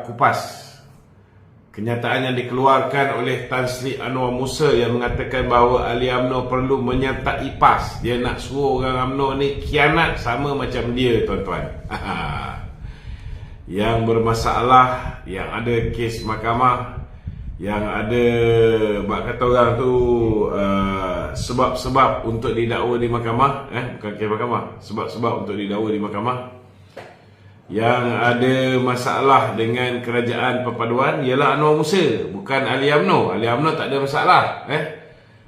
kupas kenyataan yang dikeluarkan oleh Tan Sri Anwar Musa yang mengatakan bahawa ahli UMNO perlu menyertai PAS. Dia nak suruh orang UMNO ni khianat sama macam dia, tuan-tuan. Yang bermasalah, yang ada kes mahkamah, yang ada bak kata orang tu sebab-sebab untuk didakwa di mahkamah, bukan kes mahkamah, sebab-sebab untuk didakwa di mahkamah. Yang ada masalah dengan kerajaan perpaduan ialah Anwar Musa, bukan ahli UMNO. Ahli UMNO tak ada masalah.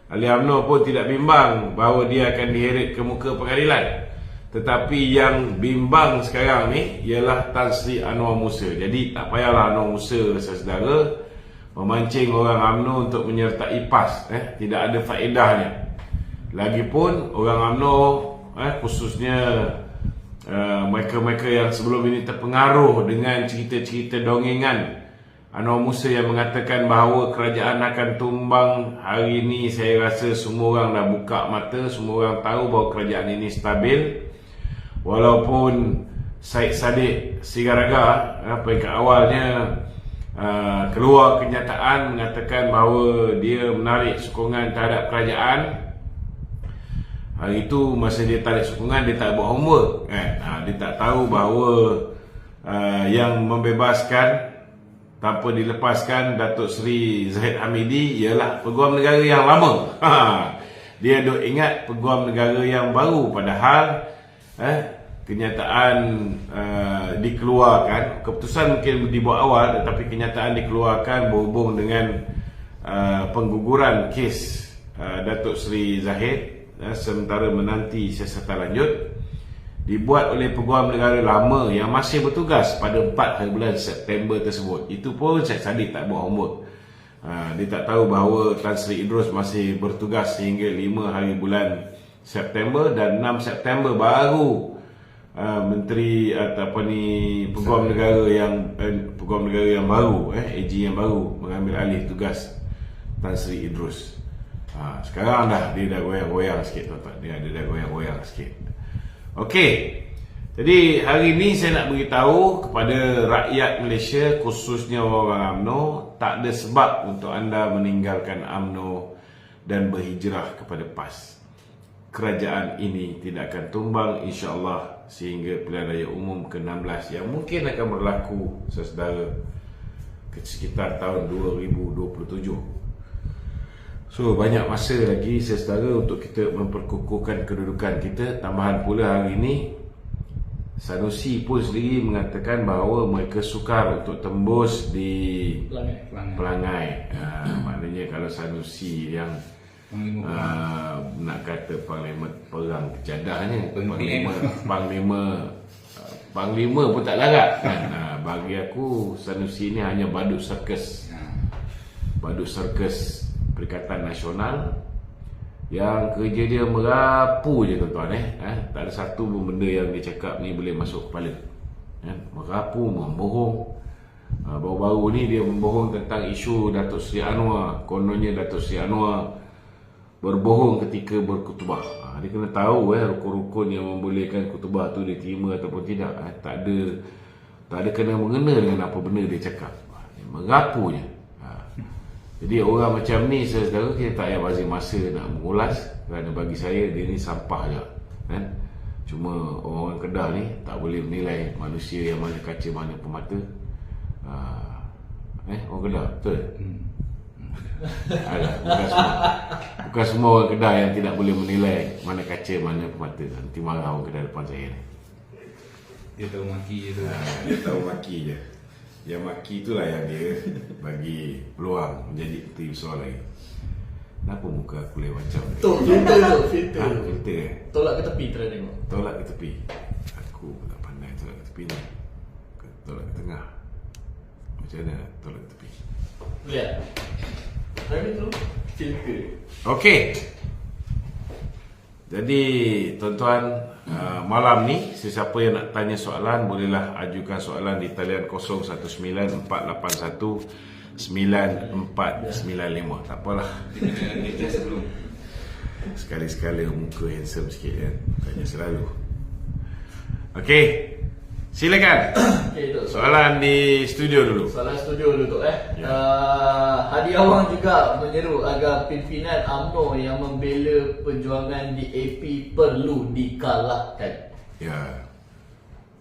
Ahli UMNO pun tidak bimbang bahawa dia akan diheret ke muka pengadilan. Tetapi yang bimbang sekarang ni ialah Tan Sri Anwar Musa. Jadi tak payahlah Anwar Musa, saudara, memancing orang UMNO untuk menyertai PAS. Tidak ada faedahnya. Lagipun orang UMNO, khususnya mereka-mereka yang sebelum ini terpengaruh dengan cerita-cerita dongengan Anwar Musa yang mengatakan bahawa kerajaan akan tumbang, hari ini saya rasa semua orang dah buka mata, semua orang tahu bahawa kerajaan ini stabil. Walaupun Syed Saddiq Sigaraga peringkat awalnya keluar kenyataan mengatakan bahawa dia menarik sokongan terhadap kerajaan. Hari itu masa dia tarik sokongan, dia tak buat homework. Dia tak tahu bahawa yang membebaskan tanpa dilepaskan Datuk Seri Zahid Hamidi ialah Peguam Negara yang lama. Dia duk ingat Peguam Negara yang baru, padahal kenyataan dikeluarkan, keputusan mungkin dibuat awal, tetapi kenyataan dikeluarkan berhubung dengan pengguguran kes Datuk Seri Zahid sementara menanti siasatan lanjut, dibuat oleh Peguam Negara lama yang masih bertugas pada 4 hari bulan September tersebut. Itu pun Syed Saddiq tak buat homework. Dia tak tahu bahawa Tan Sri Idrus masih bertugas sehingga 5 hari bulan September, dan 6 September baru Menteri Peguam Negara yang baru, AG yang baru mengambil alih tugas Tan Sri Idrus. Sekarang dia dah goyang-goyang sikit, tuan-tuan. Dia dah goyang-goyang sikit. Okey. Jadi hari ini saya nak beritahu kepada rakyat Malaysia, khususnya orang UMNO, tak ada sebab untuk anda meninggalkan UMNO dan berhijrah kepada PAS. Kerajaan ini tidak akan tumbang, insya-Allah, sehingga pilihan raya umum ke-16 yang mungkin akan berlaku, saudara, sekitar tahun 2027. So, banyak masa lagi, saudara, untuk kita memperkukuhkan kedudukan kita. Tambahan pula hari ini, Sanusi pun sendiri mengatakan bahawa mereka sukar untuk tembus di Pelangai. Maknanya kalau Sanusi yang nak kata Panglima perang kejadahnya, Panglima pun tak larat. Bagi aku, Sanusi ni hanya badut sirkus. Badut sirkus Perikatan Nasional yang kerja dia merapu je, tuan-tuan. Tak ada satu pun benda yang dia cakap ni boleh masuk kepala. Merapu, membohong. Baru-baru ni dia membohong tentang isu Datuk Seri Anwar. Kononnya Datuk Seri Anwar berbohong ketika berkutubah. Dia kena tahu rukun-rukun yang membolehkan kutubah tu diterima ataupun tidak. Tak ada kena-mengena dengan apa benda dia cakap. Merapu je. Jadi orang macam ni, saudara, kita tak payah bazir masa nak mengulas, kerana bagi saya dia ni sampah je. Cuma orang-orang Kedah ni tak boleh menilai manusia yang mana kaca mana pemata. Orang Kedah, betul? Alah, bukan semua orang Kedah yang tidak boleh menilai mana kaca mana pemata. Nanti marah orang Kedah depan saya ni. Dia tahu maki je tu. Dia tahu maki je. Yang maki itulah yang dia bagi peluang menjadi peti besar lagi. Kenapa muka aku lain macam ni? Filter. Filter. Tolak ke tepi, try tengok. Tolak ke tepi. Aku tak pandai tolak ke tepi ni. Tolak ke tengah. Macam mana tolak ke tepi? Lihat. Try tu filter. Okey. Jadi tuan-tuan, malam ni sesiapa yang nak tanya soalan bolehlah ajukan soalan di talian 0194819495. Tak apalah. Sekali-sekala muka handsome sikit kan. Tanya selalu. Okey. Silakan. Okay, Tok. Soalan di studio dulu. Soalan studio dulu, Tok. Hadi Awang juga menyeru agar pimpinan UMNO yang membela perjuangan DAP perlu dikalahkan. Ya.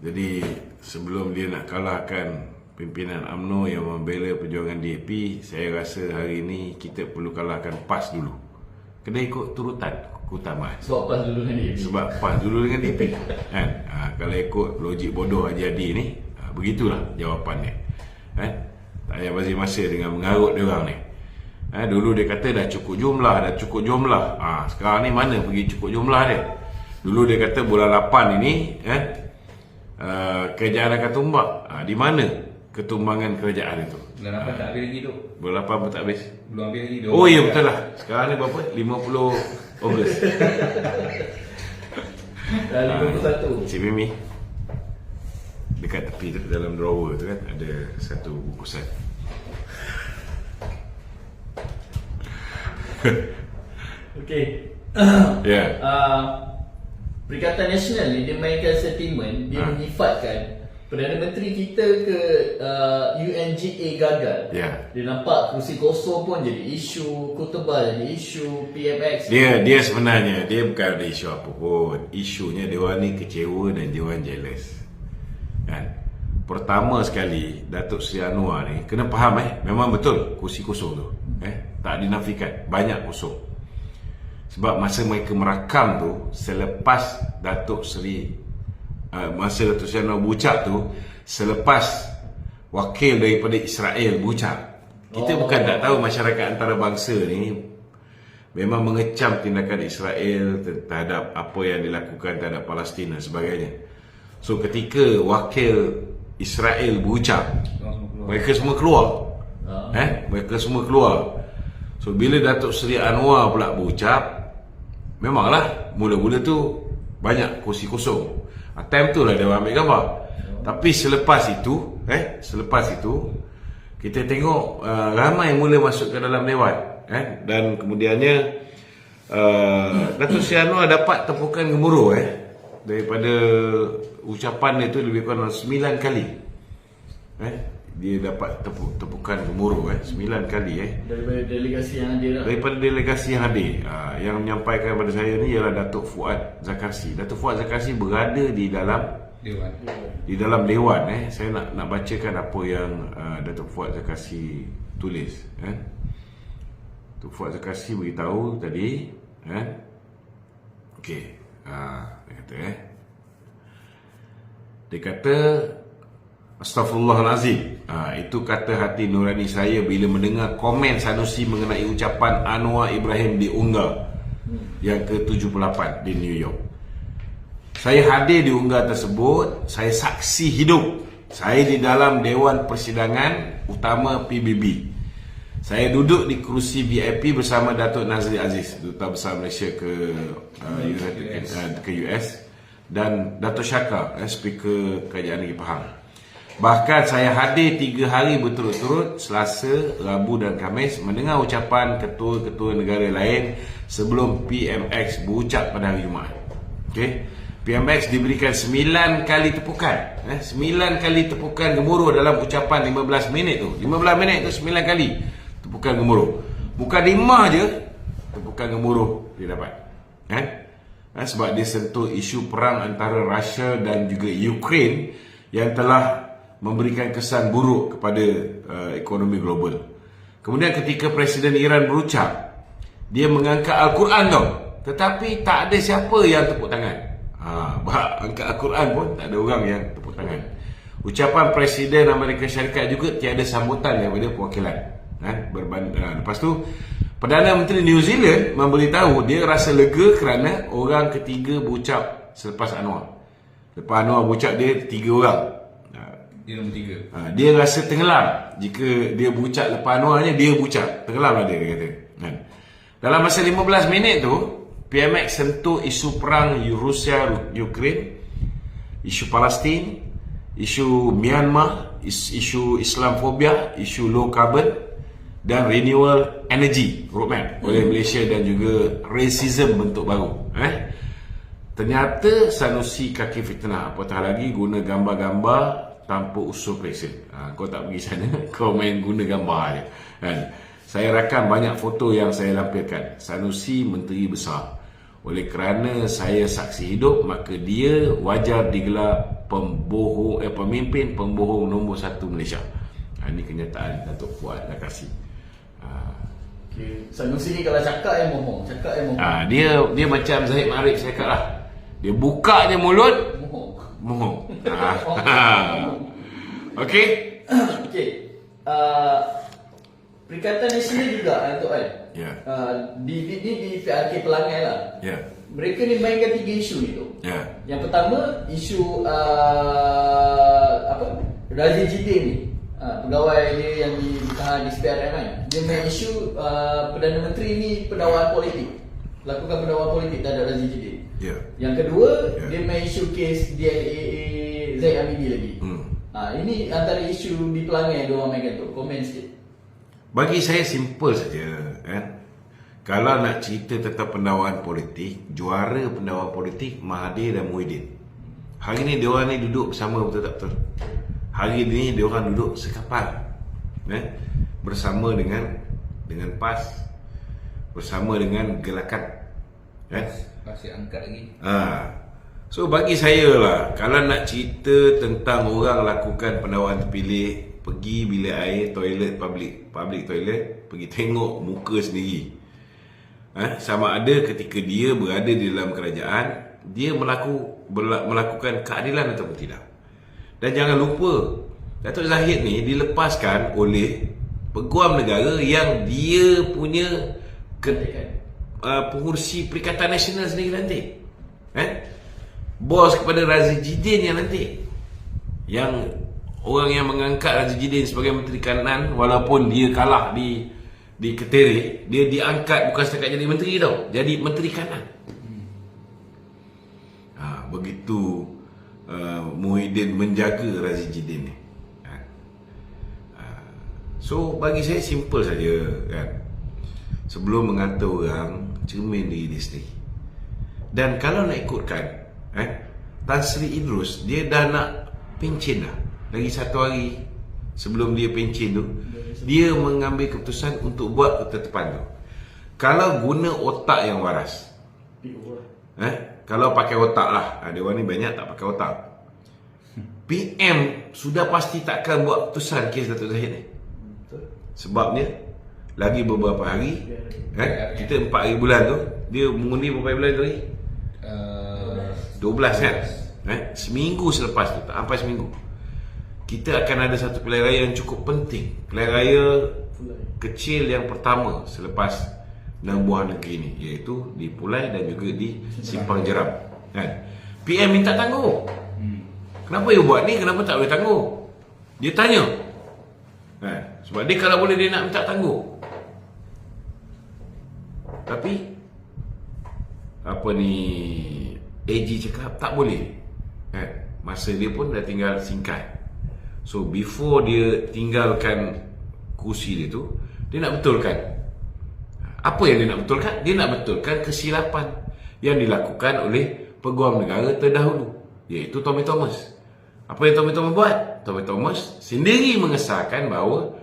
Jadi sebelum dia nak kalahkan pimpinan UMNO yang membela perjuangan DAP, saya rasa hari ini kita perlu kalahkan PAS dulu. Kena ikut turutan keutamaan. Sebab pas dulu dengan DAP. Sebab PAS dulu dengan DAP kan? Kalau ikut logik bodoh Haji Hadi ni, begitulah jawapannya. Tak payah bagi masa dengan mengarut dia orang ni. Dulu dia kata dah cukup jumlah. Sekarang ni mana pergi cukup jumlah dia? Dulu dia kata bulan 8 ini kerajaan akan tumbang. Di mana ketumbangan kerajaan itu? Bulan 8 tak habis lagi tu. Bulan 8 pun tak habis. Belum habis lagi. Oh ya, betul lah. Sekarang ni berapa? 50 Ogos. Dah 51. Cik Mimi, dekat tepi tu, dalam drawer tu kan, ada satu bungkusan. Okey. Ya. Perikatan Nasional ni dia mainkan sentimen, dia menyifatkan Perdana Menteri kita ke UNGA gagal. Ya. Dia nampak kursi kosong pun jadi isu, Kutubal jadi isu, PMX. Dia sebenarnya dia bukan ada isu apa pun. Isunya dia orang ni kecewa dan dia orang jealous. Kan? Pertama sekali Datuk Seri Anwar ni kena faham memang betul kursi kosong tu. Tak dinafikan, banyak kosong. Sebab masa mereka merakam tu selepas Datuk Seri masa Datuk Seri Anwar berucap tu, selepas wakil daripada Israel berucap. Kita bukan tak tahu masyarakat antarabangsa ni memang mengecam tindakan Israel terhadap apa yang dilakukan terhadap Palestin dan sebagainya. So ketika wakil Israel berucap, mereka semua keluar. Mereka semua keluar. So bila Datuk Seri Anwar pula berucap, memanglah mula-mula tu banyak kursi kosong. Time tu lah dia ambil gambar. Tapi selepas itu kita tengok ramai mula masuk ke dalam dewan. Dan kemudiannya Datuk Seri Anwar dapat tepukan gemuruh daripada ucapan dia tu lebih kurang 9 kali. Dia dapat tepukan gemuruh 9 kali Daripada delegasi yang hadir lah. Daripada delegasi yang hadir. Yang menyampaikan kepada saya ni ialah Datuk Fuad Zakarsi. Datuk Fuad Zakarsi berada di dalam dewan. Saya nak bacakan apa yang Datuk Fuad Zakarsi tulis. Datuk Fuad Zakarsi beritahu tadi. Okey. Dia kata Astaghfirullahalazim. Itu kata hati nurani saya bila mendengar komen Sanusi mengenai ucapan Anwar Ibrahim diunggah yang ke-78 di New York. Saya hadir di unggah tersebut. Saya saksi hidup. Saya di dalam Dewan Persidangan Utama PBB. Saya duduk di kerusi VIP bersama Datuk Nazri Aziz, Duta Besar Malaysia ke US, dan Datuk Syaka, Speaker Kerajaan Negeri Pahang. Bahkan saya hadir 3 hari berturut-turut, Selasa, Rabu dan Khamis, mendengar ucapan ketua-ketua negara lain sebelum PMX berucap pada hari Jumaat. PMX diberikan 9 kali tepukan. 9 kali tepukan gemuruh dalam ucapan 15 minit tu. 15 minit tu 9 kali tepukan gemuruh. Bukan 5 je tepukan gemuruh dia dapat. Sebab dia sentuh isu perang antara Rusia dan juga Ukraine yang telah memberikan kesan buruk kepada ekonomi global. Kemudian ketika Presiden Iran berucap, dia mengangkat Al-Quran tau, tetapi tak ada siapa yang tepuk tangan. Angkat Al-Quran pun tak ada orang yang tepuk tangan. Ucapan Presiden Amerika Syarikat juga tiada sambutan daripada perwakilan. Lepas tu Perdana Menteri New Zealand memberitahu dia rasa lega kerana orang ketiga berucap selepas Anwar. Lepas Anwar berucap, dia 3 orang. Dia nombor 3. Dia rasa tenggelam. Jika dia berucap lepas Anwarnya, dia berucap tenggelam lah dia kata. Dalam masa 15 minit tu, PMX sentuh isu perang Rusia Ukraine, isu Palestin, isu Myanmar, isu Islamfobia, isu low carbon dan renewable energy roadmap oleh Malaysia, dan juga racism bentuk baru. Ternyata Sanusi kaki fitnah, apatah lagi guna gambar-gambar tanpa usul periksa. Kau tak pergi sana, kau main guna gambar je kan. Saya rakam banyak foto yang saya lampirkan. Sanusi menteri besar. Oleh kerana saya saksi hidup, maka dia wajar digelar pemimpin pembohong nombor 1 Malaysia. Ini kenyataan Datuk Fuad dah kasih. Okay. Sanusi ni kalau cakap yang bohong, Dia macam Zahid Ma'arif saya cakap lah. Dia buka je mulut, bohong. Okey. Okey. Perikatan Nasional juga Datuk Wan. Ya. Di PRK Pelangai lah. Ya. Mereka ni mainkan 3 isu ni tu. Ya. Yang pertama isu Razif Jidin ni, pegawai dia yang ditahan di SPRM kan. Dia main isu Perdana Menteri ni pendakwaan politik, lakukan pendakwaan politik terhadap Razif Jidin. Ya. Yang kedua, dia main isu kes DLAA Zaid Amidi lagi. Ini antara isu di Pelangai dia orang mainkan tu. Komen sikit. Bagi saya simple saja kan. Kalau nak cerita tentang pendakwaan politik, juara pendakwaan politik Mahathir dan Muhyiddin. Hari ni diorang ni duduk bersama, betul tak betul? Hari ni diorang duduk sekapal bersama dengan PAS, bersama dengan Gelakan kan? Masih angkat lagi. So bagi saya lah, kalau nak cerita tentang orang lakukan pendakwaan terpilih, pergi bilik air, toilet, public toilet, pergi tengok muka sendiri. Sama ada ketika dia berada di dalam kerajaan, dia melakukan keadilan ataupun tidak. Dan jangan lupa, Datuk Zahid ni dilepaskan oleh peguam negara yang dia punya pengurusi Perikatan Nasional sendiri nanti. Bos kepada Razif Jidin yang nanti. Yang orang yang mengangkat Razif Jidin sebagai Menteri Kanan, walaupun dia kalah di Ketere, dia diangkat bukan setakat jadi menteri tau, jadi Menteri Kanan. Begitu Muhyiddin menjaga Razif Jidin ni. So bagi saya simple saja kan. Sebelum mengata orang, cermin diri dia sendiri. Dan kalau nak ikutkan Tan Sri Idrus, dia dah nak pencen dah. Lagi 1 hari sebelum dia pencen tu, dia mengambil keputusan untuk buat ketetapan tu. Kalau guna otak yang waras, kalau pakai otak lah, ada orang ni banyak tak pakai otak. PM sudah pasti takkan buat keputusan kes Datuk Zahid ni. Sebabnya lagi beberapa hari, kita 4 hari bulan tu, dia mengundi berapa bulan tu lagi? 12 kan? Seminggu selepas tu, tak sampai seminggu, kita akan ada satu pilihan raya yang cukup penting. Pilihan raya kecil yang pertama selepas 6 buah negeri ni, iaitu di Pulai dan juga di Simpang Jeram kan? PM minta tangguh. Kenapa you buat ni? Kenapa tak boleh tangguh? Dia tanya sebab dia kalau boleh dia nak minta tangguh. Tapi apa ni, AG cakap tak boleh masa dia pun dah tinggal singkat. So before dia tinggalkan kursi dia tu, dia nak betulkan. Apa yang dia nak betulkan? Dia nak betulkan kesilapan yang dilakukan oleh peguam negara terdahulu, iaitu Tommy Thomas. Apa yang Tommy Thomas buat? Tommy Thomas sendiri mengesahkan bahawa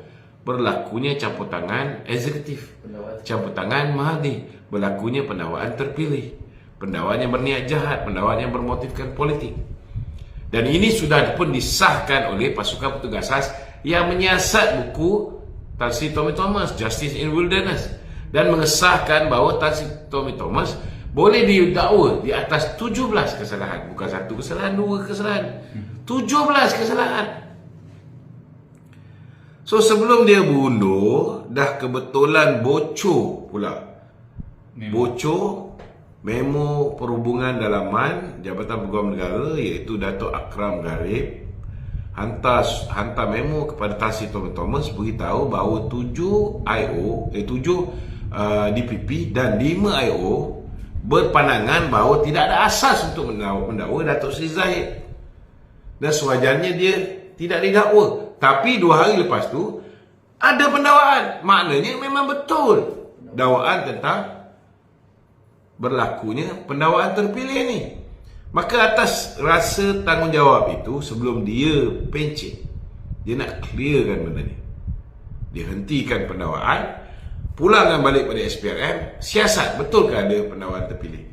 berlakunya campur tangan eksekutif, campur tangan Mahathir, berlakunya pendakwaan terpilih, pendakwaan yang berniat jahat, pendakwaan yang bermotifkan politik. Dan ini sudah pun disahkan oleh pasukan petugas khas yang menyiasat buku Tan Sri Tommy Thomas, Justice in Wilderness, dan mengesahkan bahawa Tan Sri Tommy Thomas boleh didakwa di atas 17 kesalahan. Bukan 1 kesalahan, 2 kesalahan, 17 kesalahan. So sebelum dia berundur, dah kebetulan bocor pula. Bocor memo perhubungan dalaman Jabatan Peguam Negara, iaitu Datuk Akram Garib, hantar memo kepada Tan Sri Tommy Thomas beritahu bahawa 7 DPP dan 5 IO berpandangan bahawa tidak ada asas untuk mendakwa Datuk Seri Zahid, dan sewajarnya dia tidak didakwa. Tapi 2 hari lepas tu ada pendakwaan. Maknanya memang betul dakwaan tentang berlakunya pendakwaan terpilih ni. Maka atas rasa tanggungjawab itu, sebelum dia pencet, dia nak clearkan benda ni. Dia hentikan pendakwaan, pulangkan balik pada SPRM, siasat betul ke ada pendakwaan terpilih.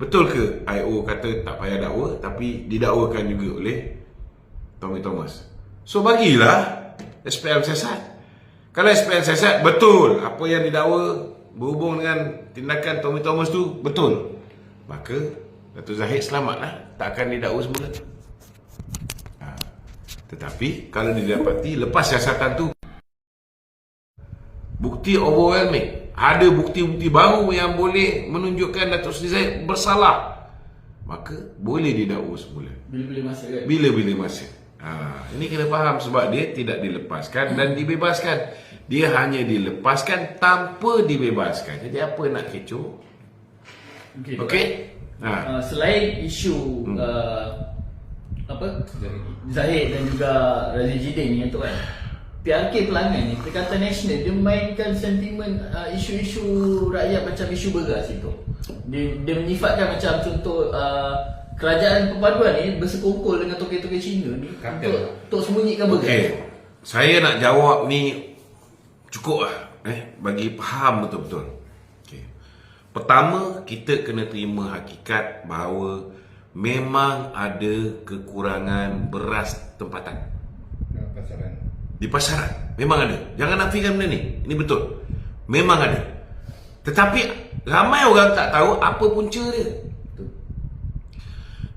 Betul ke IO kata tak payah dakwa, tapi didakwakan juga oleh Tommy Thomas. So bagilah SPRM siasat. Kalau SPRM siasat betul apa yang didakwa berhubung dengan tindakan Tommy Thomas tu betul, maka Datuk Zahid selamatlah, tak akan didakwa semula. Tetapi kalau didapati lepas siasatan tu bukti overwhelming, ada bukti-bukti baru yang boleh menunjukkan Datuk Seri Zahid bersalah, maka boleh didakwa semula. Bila-bila masa kan? Bila-bila masa. Ini kena faham, sebab dia tidak dilepaskan dan dibebaskan. Dia hanya dilepaskan tanpa dibebaskan. Jadi apa nak kecoh? Okey? Selain isu Zahid dan juga Razif Jidin ni tu kan, PRK Pelangan ni, Perikatan Nasional, dia mainkan sentimen isu-isu rakyat macam isu beras itu. Dia menyifatkan macam contoh kerajaan perpaduan ni bersekongkol dengan toke-toke Cina ni untuk sembunyikan beras. Okey, saya nak jawab ni cukup lah bagi faham betul-betul. Okay. Pertama, kita kena terima hakikat bahawa memang ada kekurangan beras tempatan di pasaran. Memang ada. Jangan nafikan benda ni. Ini betul. Memang ada. Tetapi ramai orang tak tahu apa punca dia.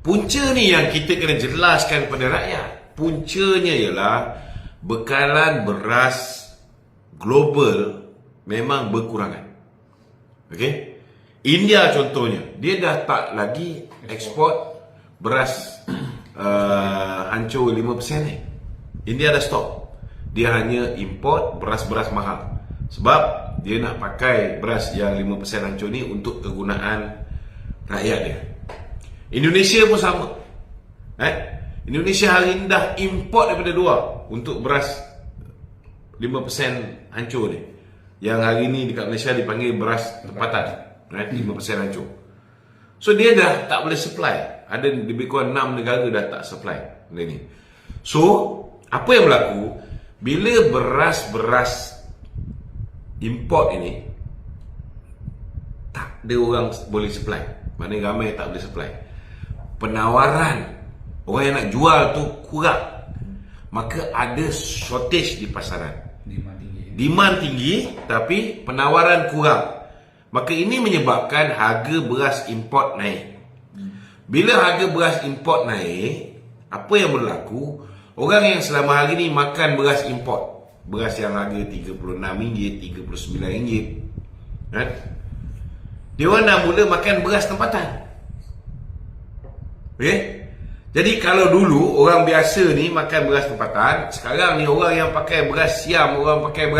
Punca ni yang kita kena jelaskan kepada rakyat. Puncanya ialah bekalan beras global memang berkurangan. Okey? India contohnya, dia dah tak lagi ekspor beras hancur 5% ni. India dah stop. Dia hanya import beras-beras mahal. Sebab dia nak pakai beras yang 5% hancur ni untuk kegunaan rakyat dia. Indonesia pun sama. Indonesia hari ni dah import daripada luar untuk beras 5% hancur ni, yang hari ni dekat Malaysia dipanggil beras tempatan, 5% hancur. So dia dah tak boleh supply. Ada lebih kurang 6 negara dah tak supply benda ni. So apa yang berlaku bila beras-beras import ini tak ada orang boleh supply, maknanya ramai tak boleh supply, penawaran orang yang nak jual tu kurang, maka ada shortage di pasaran. Demand tinggi tapi penawaran kurang. Maka ini menyebabkan harga beras import naik. Bila harga beras import naik, apa yang berlaku? Orang yang selama hari ni makan beras import, beras yang harga RM36, RM39, kan? Dia orang dah mula makan beras tempatan. Okey? Jadi kalau dulu orang biasa ni makan beras tempatan, sekarang ni orang yang pakai beras siam, orang pakai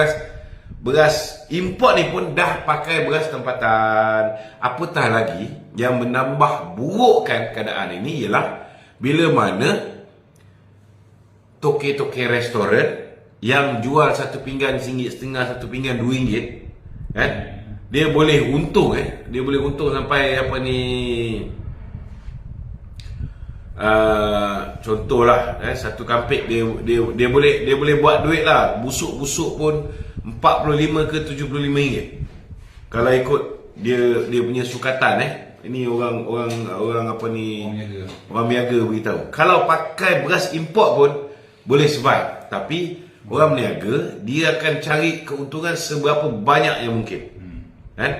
beras import ni pun dah pakai beras tempatan. Apatah lagi yang menambah burukkan keadaan ini ialah bila mana toke-toke restoran yang jual satu pinggan RM1.50, satu pinggan RM2, kan? Dia boleh untung, dia boleh untung sampai apa ni, contohlah satu kampik dia boleh buat duit lah, busuk-busuk pun 45 ke 75 ringgit kalau ikut dia punya sukatan. Ini orang apa ni, orang berniaga beritahu. Kalau pakai beras import pun boleh survive, tapi orang berniaga dia akan cari keuntungan seberapa banyak yang mungkin, kan?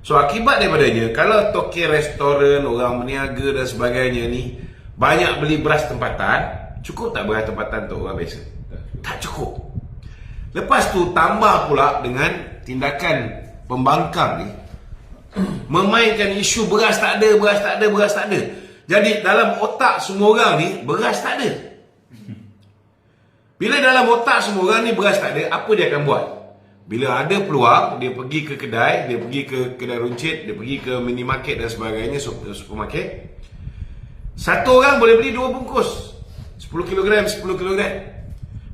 So akibat daripadanya, kalau toke restoran, orang berniaga dan sebagainya ni banyak beli beras tempatan, cukup tak beras tempatan untuk orang biasa? Tak cukup. Lepas tu tambah pula dengan tindakan pembangkang ni memainkan isu beras tak ada, beras tak ada, beras tak ada. Jadi dalam otak semua orang ni beras tak ada. Bila dalam otak semua orang ni beras tak ada, apa dia akan buat? Bila ada peluang, dia pergi ke kedai, dia pergi ke kedai runcit, dia pergi ke minimarket dan sebagainya, supermarket. Satu orang boleh beli 2 bungkus 10 kg.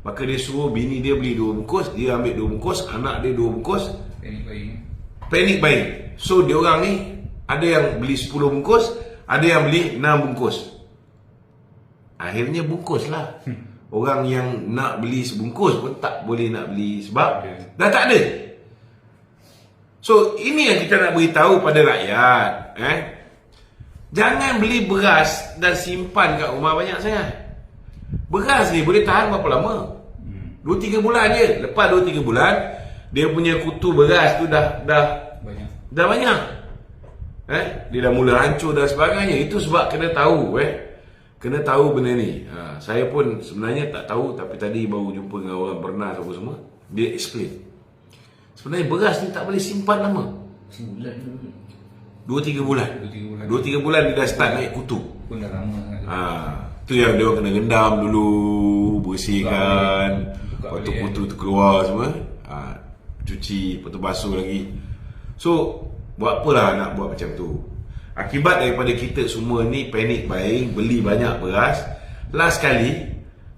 Maka dia suruh bini dia beli 2 bungkus, dia ambil 2 bungkus, anak dia 2 bungkus. Panic buying. So dia orang ni Ada yang beli 10 bungkus, ada yang beli 6 bungkus. Akhirnya bungkus lah. Orang yang nak beli sebungkus pun tak boleh nak beli sebab dah tak ada. So ini yang kita nak beritahu pada rakyat. Jangan beli beras dan simpan kat rumah banyak sangat. Beras ni boleh tahan berapa lama? 2-3 bulan je. Lepas 2-3 bulan, dia punya kutu beras tu dah banyak. Dia dah mula hancur dan sebagainya. Itu sebab kena tahu kena tahu benda ni. Saya pun sebenarnya tak tahu, tapi tadi baru jumpa dengan orang Bernas apa semua. Dia explain. Sebenarnya beras ni tak boleh simpan lama. Sebulan tu. 2-3 bulan. 2-3 bulan dia dah start naik kutu. Pun dah lama sangat. Tu yang dia orang kena rendam dulu, bersihkan, lepas tu kutu tu keluar semua. Cuci, lepas tu basuh lagi. So, buat apalah nak buat macam tu. Akibat daripada kita semua ni panic buying, beli banyak beras. Last kali,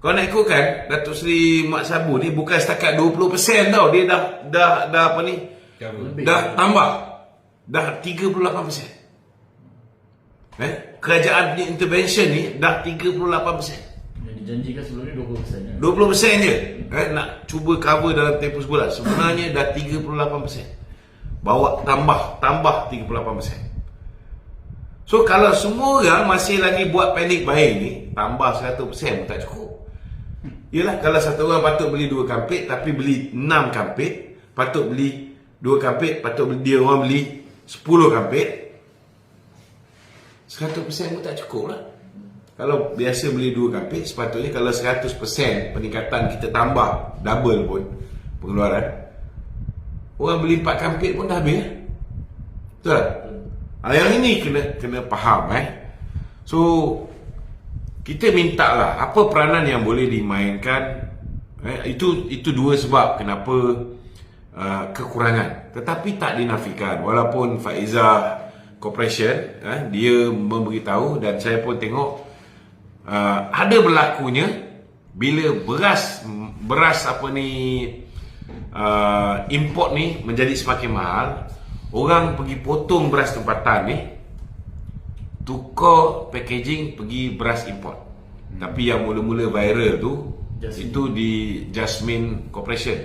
kau nak ikutkan, Datuk Seri Mat Sabu ni bukan setakat 20% tau. Dia dah apa ni? Dah tambah. Dah 38%. Kerajaan punya intervention ni dah 38%. Yang dijanjikan sebelum ni 20%. 20% je. Nak cuba cover dalam tempoh sebulan. Sebenarnya dah 38%. Bawa tambah 38%. So kalau semua orang masih lagi buat panic buying ni, tambah 100% pun tak cukup. Yelah, kalau satu orang patut beli 2 kampit tapi beli 6 kampit, patut beli 2 kampit, patut beli, dia orang beli 10 kampit, 100% pun tak cukup lah. Kalau biasa beli 2 kampit, sepatutnya kalau 100% peningkatan kita tambah double pun pengeluaran, orang beli 4 kampit pun dah habis. Betul tak? Yang ini kena faham. So kita minta lah apa peranan yang boleh dimainkan. Itu 2 sebab kenapa kekurangan. Tetapi tak dinafikan, walaupun Faizah Corporation dia memberitahu, dan saya pun tengok ada berlakunya bila beras apa ni import ni menjadi semakin mahal, orang pergi potong beras tempatan ni, tukar packaging pergi beras import. Tapi yang mula-mula viral tu itu di Jasmine Corporation.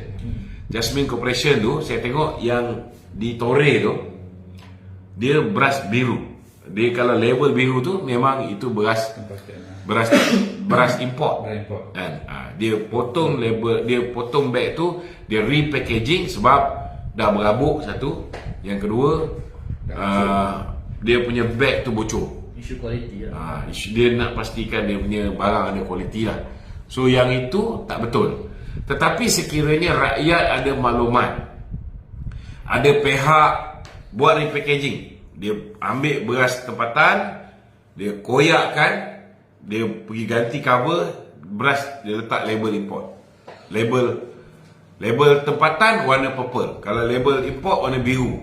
Jasmine Corporation tu saya tengok yang di Tore tu, dia beras biru. Dia kalau label biru tu memang itu beras import. Kan? Dia potong label, dia potong bag tu, dia repackaging sebab dah berabuk satu. Yang kedua, dia punya bag tu bocor. Isu kualiti lah. Dia nak pastikan dia punya barang ada kualiti lah. So yang itu tak betul. Tetapi sekiranya rakyat ada maklumat, ada pihak buat repackaging, dia ambil beras tempatan, dia koyakkan, dia pergi ganti cover beras, dia letak label import. Label tempatan warna purple, kalau label import warna biru.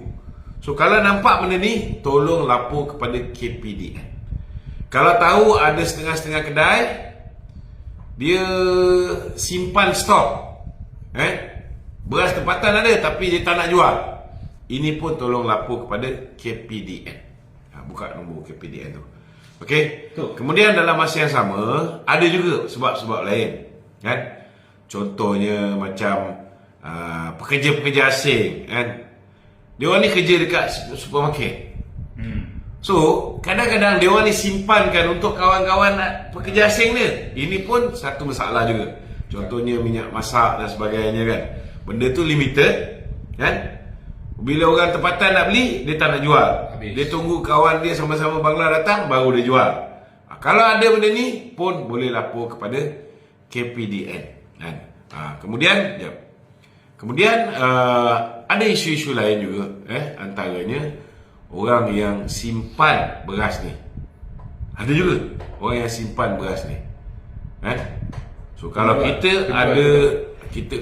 So kalau nampak benda ni, tolong lapor kepada KPDN. Kalau tahu ada setengah-setengah kedai dia simpan stok, beras tempatan ada tapi dia tak nak jual, ini pun tolong lapor kepada KPDN. Buka nombor KPDN tu. Okey. Kemudian dalam masa yang sama ada juga sebab-sebab lain, kan? Contohnya macam pekerja-pekerja asing, kan? Dia orang ni kerja dekat supermarket. So kadang-kadang dia orang ni simpankan untuk kawan-kawan pekerja asing dia. Ini pun satu masalah juga. Contohnya minyak masak dan sebagainya, kan? Benda tu limited, kan? Bila orang tempatan nak beli, dia tak nak jual. Dia tunggu kawan dia sama-sama Bangla datang, baru dia jual. Kalau ada benda ni pun boleh lapor kepada KPDN, kan? Kemudian ada isu-isu lain juga, antaranya orang yang simpan beras ni. Ada juga orang yang simpan beras ni, so kalau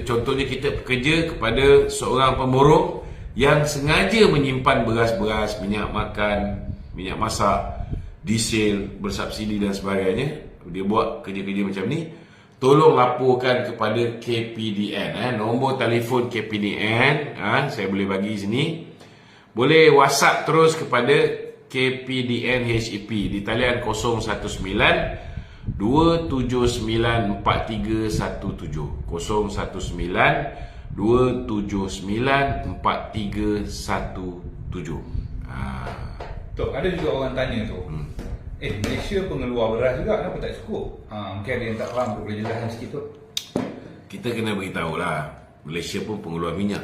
contohnya kita bekerja kepada seorang pemborong yang sengaja menyimpan beras-beras, minyak makan, minyak masak, diesel bersubsidi dan sebagainya, dia buat kerja-kerja macam ni, tolong laporkan kepada KPDN. Nombor telefon KPDN saya boleh bagi sini. Boleh WhatsApp terus kepada KPDN HEP di talian 019 279 4317 019 279 4317. Tok, ada juga orang tanya tu. Malaysia pengeluar beras juga, kenapa tak cukup? Mungkin ada yang tak faham, tu boleh jelaskan sikit tu. Kita kena beritahu lah, Malaysia pun pengeluar minyak.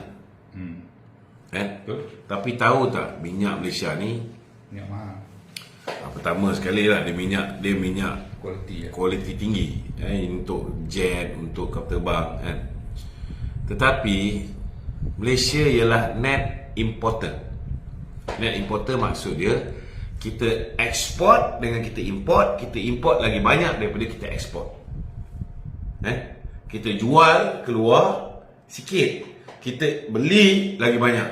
Betul. Tapi tahu tak minyak Malaysia ni, Minyak mahal. pertama sekali lah, dia minyak Kualiti ya. kualiti tinggi, untuk jet, untuk kapal terbang kan. Tetapi Malaysia ialah net importer. Net importer maksud dia kita ekspor dengan kita import lagi banyak daripada kita ekspor. Kita jual keluar sikit, kita beli lagi banyak.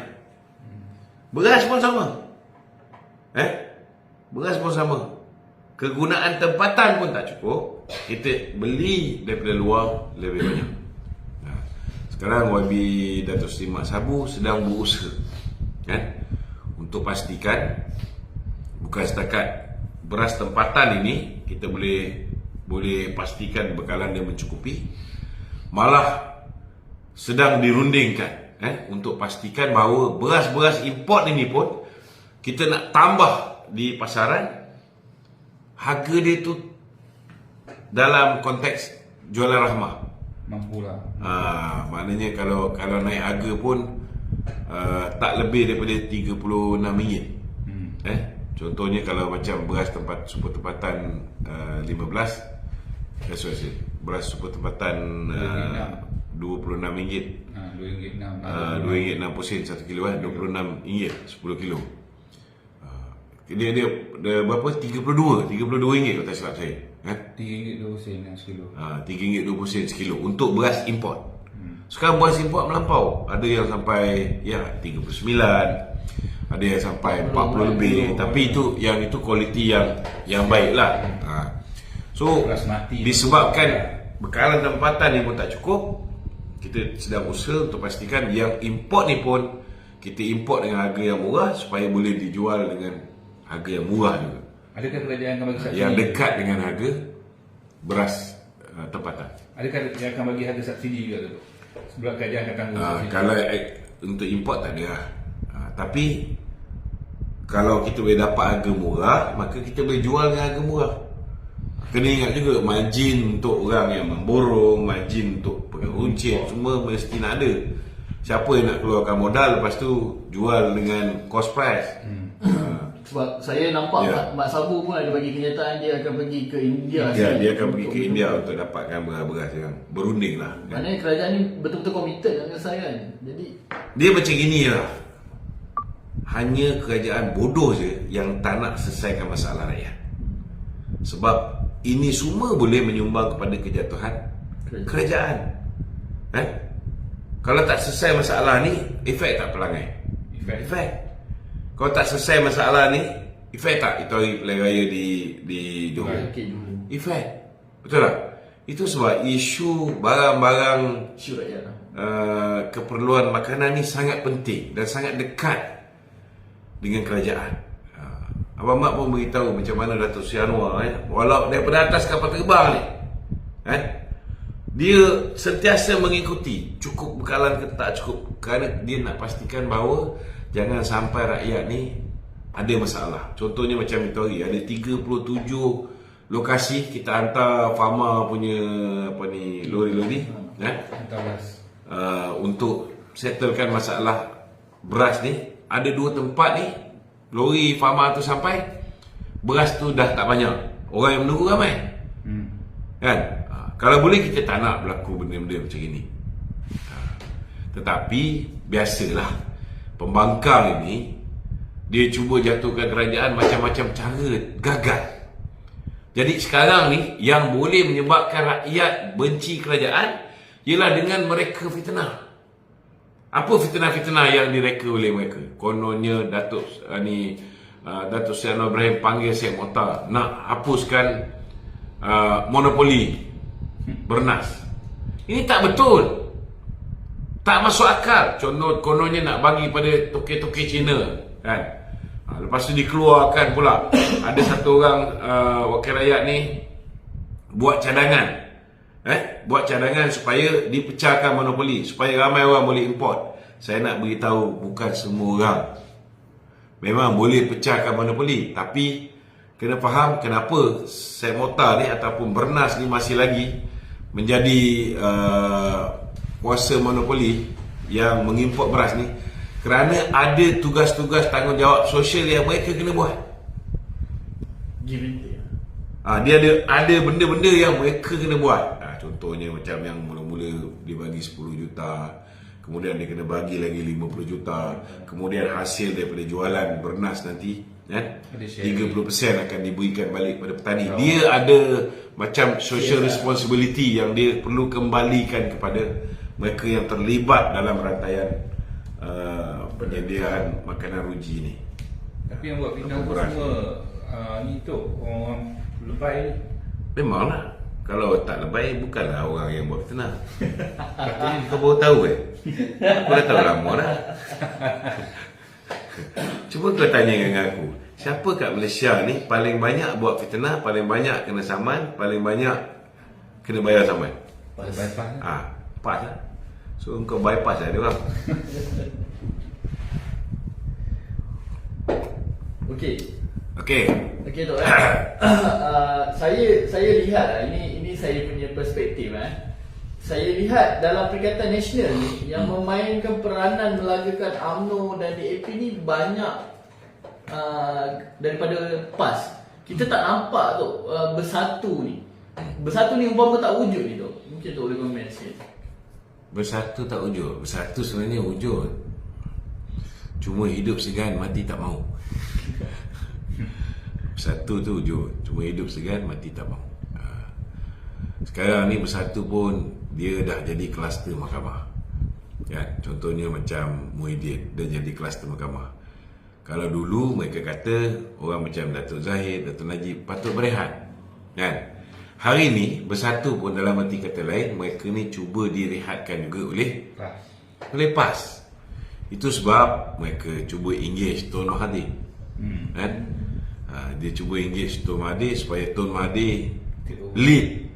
Beras pun sama. Beras pun sama. Kegunaan tempatan pun tak cukup, kita beli daripada luar lebih banyak. Sekarang YB Datuk Seri Mat Sabu sedang berusaha untuk pastikan bukan setakat beras tempatan ini kita boleh pastikan bekalan dia mencukupi, malah sedang dirundingkan untuk pastikan bahawa beras-beras import ini pun kita nak tambah di pasaran harga dia tu dalam konteks jualan rahmah. Mampulah. Maknanya kalau naik harga pun tak lebih daripada RM36. Contohnya kalau macam beras super tempatan 15, beras super tempatan RM26, RM2.06 1 kilo, RM26 10 kilo. Dia berapa? RM32 kalau tak silap saya. RM3.20 sekilo. RM3.20 sekilo untuk beras import. Sekarang beras import melampau. Ada yang sampai 39, ada yang sampai 40 lebih. Tapi itu kualiti yang baik lah. So disebabkan bekalan tempatan ni pun tak cukup, kita sedang usaha untuk pastikan yang import ni pun kita import dengan harga yang murah supaya boleh dijual dengan harga yang murah juga. Adakah kerajaan akan bagi subsidi yang dekat dengan harga beras tempatan? Adakah dia akan bagi harga subsidi juga tu? Sebab kerajaan akan tanggung subsidi. Kalau untuk import tak ada lah. Tapi kalau kita boleh dapat harga murah, maka kita boleh jual dengan harga murah. Kena ingat juga margin untuk orang yang memborong, margin untuk pegang runcit, semua mesti nak ada. Siapa yang nak keluarkan modal lepas tu jual dengan cost price. Sebab saya nampak Mat Sabu pun ada bagi kenyataan dia akan pergi ke India. Dia akan pergi ke India untuk dapatkan beras-beras yang berunding lah. Maknanya kerajaan ni betul-betul komited dengan saya kan. Jadi dia macam gini lah. Hanya kerajaan bodoh je yang tak nak selesaikan masalah rakyat. Sebab ini semua boleh menyumbang kepada kejatuhan kerajaan. Kalau tak selesai masalah ni, efek tak pelangai? Efek. Kalau tak selesai masalah ni, efek tak itu hari pilihan raya di Johor? Efek. Betul tak? Itu sebab isu barang-barang isu rakyat keperluan makanan ni sangat penting dan sangat dekat dengan kerajaan. Abang Mat pun beritahu macam mana Datuk Seri Anwar walau daripada atas kapal terbang ni dia sentiasa mengikuti cukup bekalan ke tak cukup, kerana dia nak pastikan bahawa jangan sampai rakyat ni ada masalah. Contohnya macam itu hari ada 37 lokasi kita hantar farma punya lori-lori untuk settlekan masalah beras ni. Ada 2 tempat ni lori farma tu sampai, beras tu dah tak banyak, orang yang menunggu ramai. Kan? Kalau boleh kita tak nak berlaku benda-benda macam ini. Tetapi biasalah pembangkang ini dia cuba jatuhkan kerajaan macam-macam cara, gagal. Jadi sekarang ni yang boleh menyebabkan rakyat benci kerajaan ialah dengan mereka fitnah. Apa fitnah-fitnah yang direka oleh mereka? Kononnya Datuk Seri Anwar Ibrahim panggil Syed Mokhtar nak hapuskan monopoli bernas. Ini tak betul, tak masuk akal. Contoh kononnya nak bagi pada toke-toke Cina kan. Lepas tu dikeluarkan pula ada satu orang wakil rakyat ni buat cadangan. Buat cadangan supaya dipecahkan monopoli, supaya ramai orang boleh import. Saya nak beritahu, bukan semua orang memang boleh pecahkan monopoli, tapi kena faham kenapa Semota ni ataupun Bernas ni masih lagi menjadi kuasa monopoli yang mengimport beras ni, kerana ada tugas-tugas tanggungjawab sosial yang mereka kena buat. Give and take. Dia ada benda-benda yang mereka kena buat. Contohnya macam yang mula-mula dia bagi 10 juta, kemudian dia kena bagi lagi 50 juta, kemudian hasil daripada jualan Bernas nanti 30% akan diberikan balik pada petani. Dia ada macam social responsibility yang dia perlu kembalikan kepada mereka yang terlibat dalam rantaian penyediaan makanan ruji ni. Tapi yang buat pindah tu semua ni tu orang lebay ni. Memanglah, kalau tak lebay bukanlah orang yang buat fitnah. Katanya kau baru tahu Aku dah tahu lama dah. Cuba kau tanya dengan aku, siapa kat Malaysia ni paling banyak buat fitnah, paling banyak kena saman, paling banyak kena bayar saman? Bypass. Pas lah. So kau bypass lah dia orang. Okey Tok. Saya lihat ini saya punya perspektif. Saya lihat dalam Perikatan Nasional ni yang memainkan peranan melagakan UMNO dan DAP ni banyak daripada PAS. Kita tak nampak tu bersatu ni. Bersatu ni umpama tak wujud ni Tok. Mungkin Tok boleh komen sikit. Bersatu tak wujud. Bersatu sebenarnya wujud, cuma hidup segan mati tak mau. Bersatu tu wujud, cuma hidup segan mati tak mau. Sekarang ni bersatu pun dia dah jadi kluster mahkamah. Contohnya macam Muhyiddin, dia jadi kluster mahkamah. Kalau dulu mereka kata orang macam Datuk Zahid, Datuk Najib patut berehat, hari ni bersatu pun dalam arti kata lain, mereka ni cuba direhatkan juga oleh PAS. Itu sebab mereka cuba engage Tun Mahathir. Dia cuba engage Tun Mahathir supaya Tun Mahathir lead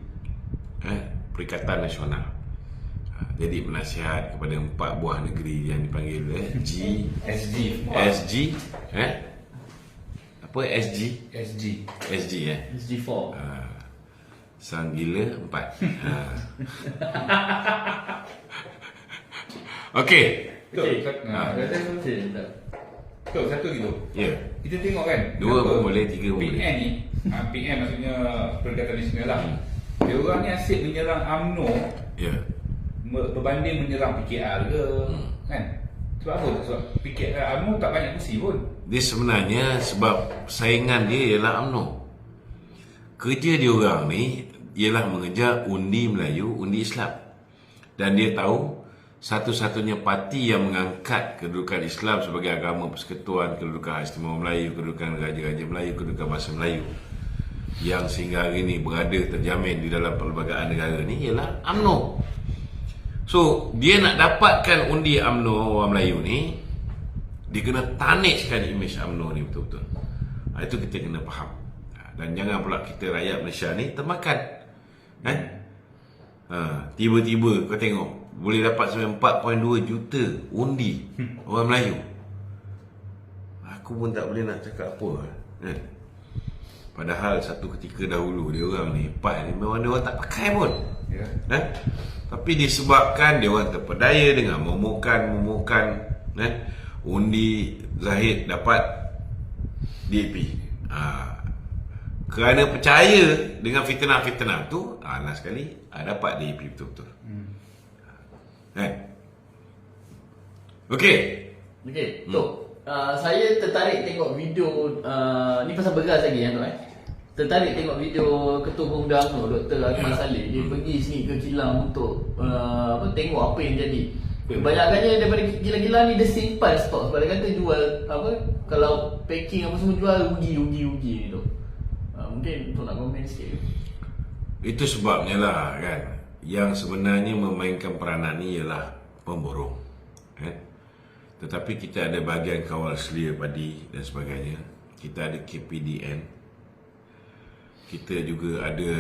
Perikatan Nasional. Jadi penasihat kepada 4 buah negeri yang dipanggil SG. Apa SG? SG4. Sang gila 4. Okey. Tok, satu gitu. Ya. Kita tengok kan, 2 pun boleh, 3 pun boleh. PN ni, PN maksudnya Perikatan Nasional lah. Dia orang ni asyik menyerang UMNO berbanding menyerang PKR ke, kan? Sebab apa? Sebab PKR UMNO tak banyak kursi pun. Dia sebenarnya sebab saingan dia ialah UMNO. Kerja dia orang ni ialah mengejar undi Melayu, undi Islam. Dan dia tahu satu-satunya parti yang mengangkat kedudukan Islam sebagai agama persekutuan, kedudukan Hak Istimewa Melayu, kedudukan Raja-Raja Melayu, kedudukan bahasa Melayu yang sehingga hari ini berada terjamin di dalam perlembagaan negara ni ialah UMNO. So dia nak dapatkan undi UMNO orang Melayu ni, dia kena tarnishkan imej UMNO ni betul-betul. Itu kita kena faham. Dan jangan pula kita rakyat Malaysia ni termakan. Tiba-tiba kau tengok boleh dapat sampai 4.2 juta undi orang Melayu. Aku pun tak boleh nak cakap apa. Padahal satu ketika dahulu dia orang ni PAS ni memang dia orang tak pakai pun. Tapi disebabkan dia orang terpedaya dengan memohkan undi Zahid dapat DAP. Kerana percaya dengan fitnah-fitnah tu, last sekali dapat DAP betul-betul. Okey. Tok, saya tertarik tengok video ni pasal beras lagi Tok. Tertarik tengok video Ketua Pemuda UMNO Dr. Akmal Saleh. Dia pergi sini ke kilang untuk tengok apa yang jadi. Kebanyakannya daripada gila-gila ni dia simpan stok sebab dia kata jual kalau packing apa semua jual rugi ni Tok. Mungkin Tok nak komen sikit. Itu sebabnya lah yang sebenarnya memainkan peranan ni ialah pemborong. Tetapi kita ada bahagian kawal selia padi dan sebagainya. Kita ada KPDN. Kita juga ada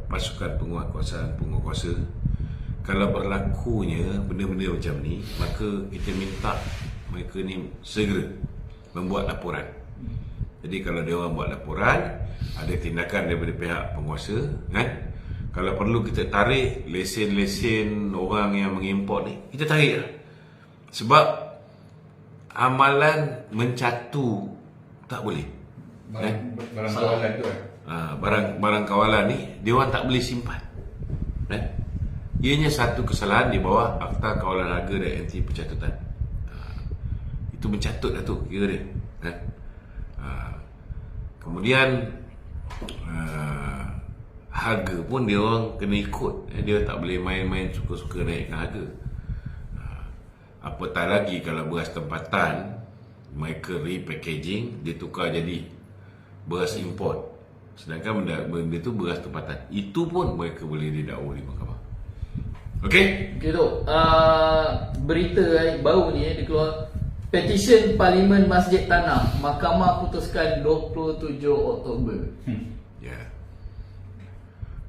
pasukan penguatkuasaan, penguatkuasa. Kalau berlakunya benda-benda macam ni, maka kita minta mereka ni segera membuat laporan. Jadi kalau dia orang buat laporan, ada tindakan daripada pihak penguasa, kan? Kalau perlu kita tarik lesen-lesen orang yang mengimport ni, kita tarik lah. Sebab amalan mencatu tak boleh. Barang kawalan tu kan. Barang kawalan ni dia orang tak boleh simpan. Ianya satu kesalahan di bawah Akta Kawalan Harga dan Anti Pencatutan. Itu mencatut lah tu kira dia, kan? Kemudian harga pun dia orang kena ikut. Dia tak boleh main-main suka-suka naikkan harga. Apatah lagi kalau beras tempatan, mereka repackaging, dia tukar jadi beras import. Sedangkan benda tu beras tempatan. Itu pun mereka boleh didakwa di mahkamah. Okey? Okay, Tok. Berita baru ni dia keluar. Petisyen Parlimen Masjid Tanah, Mahkamah putuskan 27 Oktober. Ya.